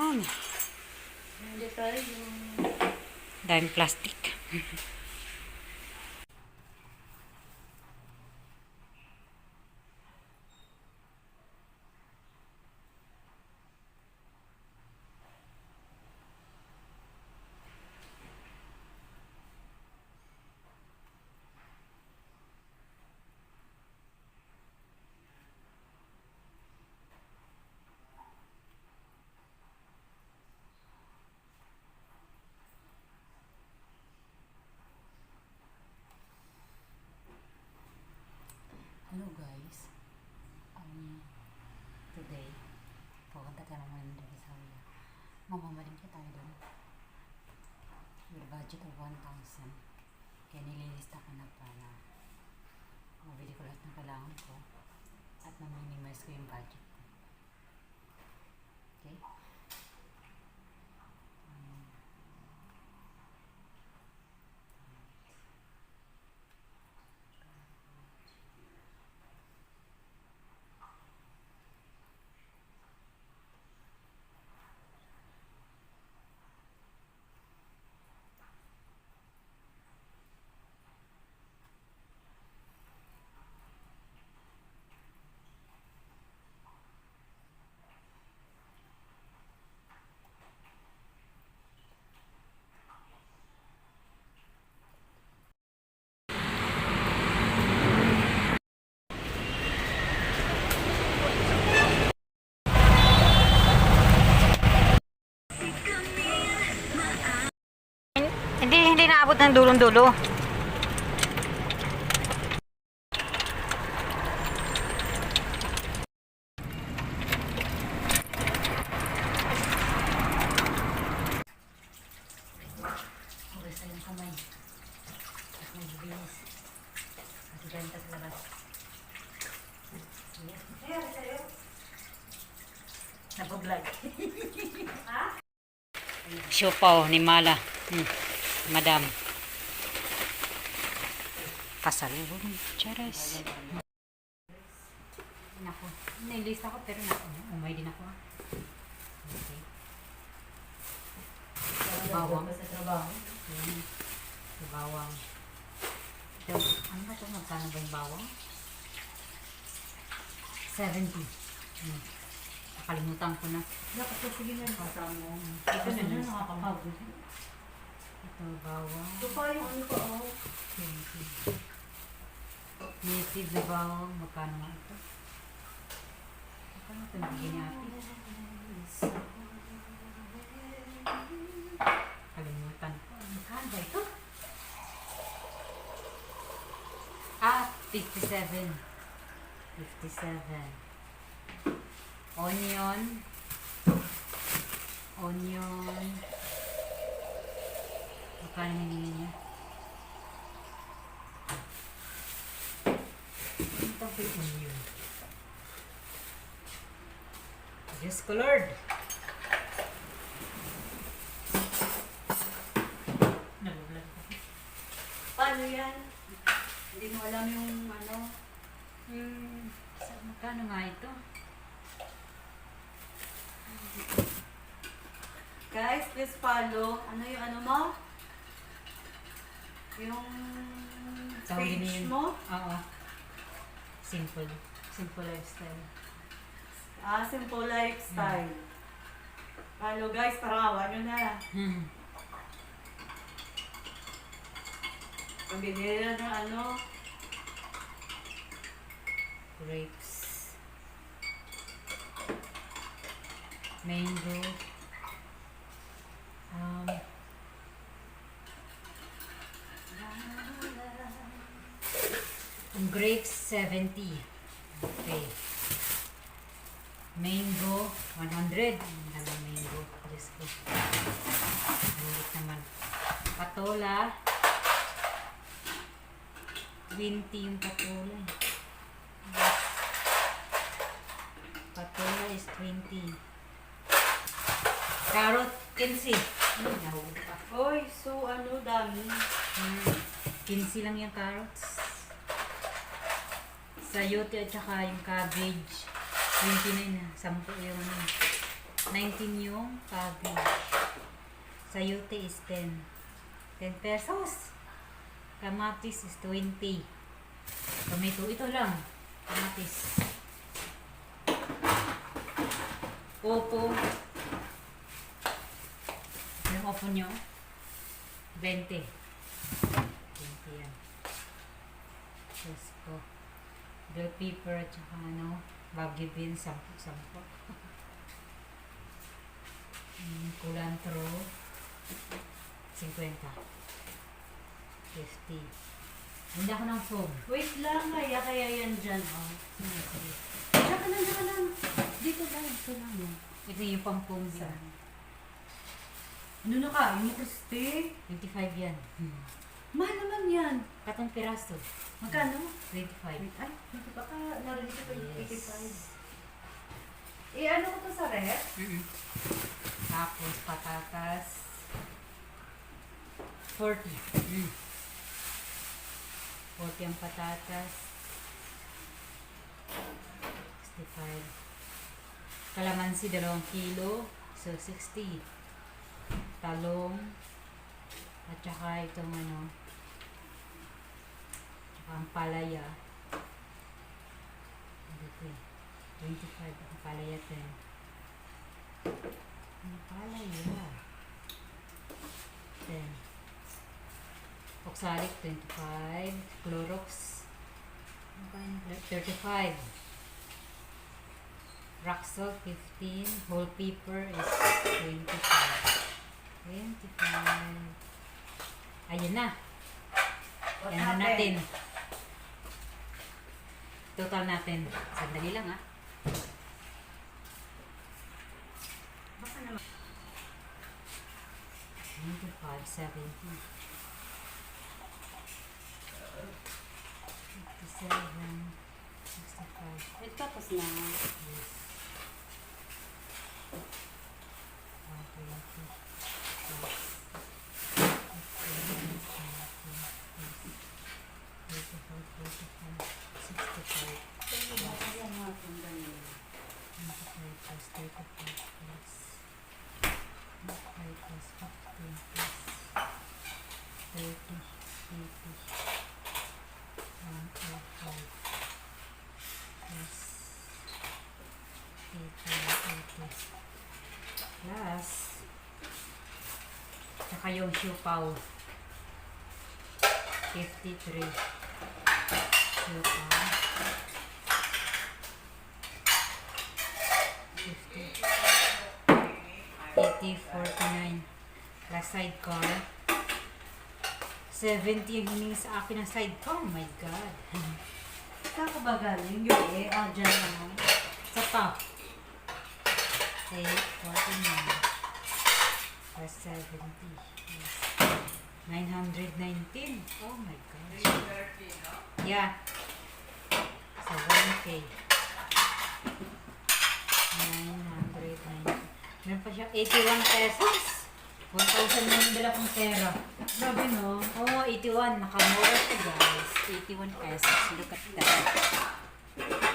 Yan. Hindi tayo. Daming plastic. Hello guys. Today, pupunta tayo naman sa Rizal. Mamamalingki tayo doon. With budget of 1,000. Kaya nililista ko na para mabili ko lahat ng kailangan ko at na-minimize ko yung budget ko. Okay? Hindi naabot ng dulong-dulo. Okay, sa yung kamay. At may bilis. Kasi ganda sa labas. Nabablog. Siopaw ni Mala. Madam. Pasalubong. Charas. Naku, nilista ko pero umay din ako. Okay. Bawang. Sa trabaho. Ayan. Bawang. Ito, ano ba ito? Magkano ba yung bawang? 70. Nakalimutan ko na. Sige na. Kasama. Ito na na, nakakapagod. Ito, bawang. Ito pa yung ano pa, oh. 20. Native na bawang. Magkano nga ito? Magkano ito nabigyan ni Ate? Kalimutan ko. Magkano ba ito? 57. 57. Onion. Magkano hiningi niya? Ito po yung onion. Diyos ko Lord! Nalublag ko. Paano yan? Hindi mo alam yung ano. Magkano nga ito? Guys, please follow. Ano yung ano mo? Yung Tawagin page niyo yun. mo? Oo. Simple. Simple lifestyle. Simple lifestyle. Follow guys, parawan nyo na. Pabili na ng ano. Grapes. Mango. Ang grapes, 70. Okay. Mango, 100. Ang daming mango. Diyos ko. Malit naman. Patola. 20 yung patola. Patola is 20. Carrot, 15. Nahulog pa. Oy, so ano, dami. 15 lang yung carrots. Sayote at saka yung cabbage. 29 na. 10 yung ano. 19 yung cabbage. Sayote is 10. 10 pesos. Kamatis is 20. Tomato, ito lang. Kamatis. Opo. Yung opo nyo? 20. 20 yan. Pesto. Bell pepper at saka Baguio beans, 10. Culantro, 50. 50. Hindi ako ng foam. Wait lang, kaya yan dyan. Oh. Sige. Diyan ka lang. Dito lang, ito lang. Ito yung pang foam Saan? yan. Ano na ka? Yung crispy? 25 yan. Mahal naman yan. Katong piraso. Magkano? 25. Ay, hindi pa ka narinig ko yung Yes. 85. Eh, ano ko to sa ref? Tapos patatas. 40. 40 ang patatas. 65. Kalamansi, 2 kilo. So, 60. Talong. At saka itong tsaka ang palaya. Dito eh. 25. Ang palaya 10. Ang palaya. 10. Oxalic 25. Clorox 35. Rock salt 15. Whole pepper is 25. 25. Ayun na. Yan na natin. Total natin. Sandali lang ah. Baka naman. 25, 70. 57, 65. Eh, tapos na. Yes. 120. Plus. Ayan natin ganyan. 25 plus 35 plus 25 plus 15 plus 30, 80, 105 plus 80, plus tsaka yung siupaw 53 siupaw 80, 49 plus sidecar 70 yung hiningi sa akin ng sidecar. Oh my God. Saan ka ba galing? Yung dyan naman. Sa top. 8, 49 plus 70 plus 919. Oh my God. Yeah. So 1K. 919. Meron pa siya 81 pesos. 1,000 na yung dala kong pera. Grabe no? Oo, 81. Nakamura siya guys. 81 pesos. Look at that.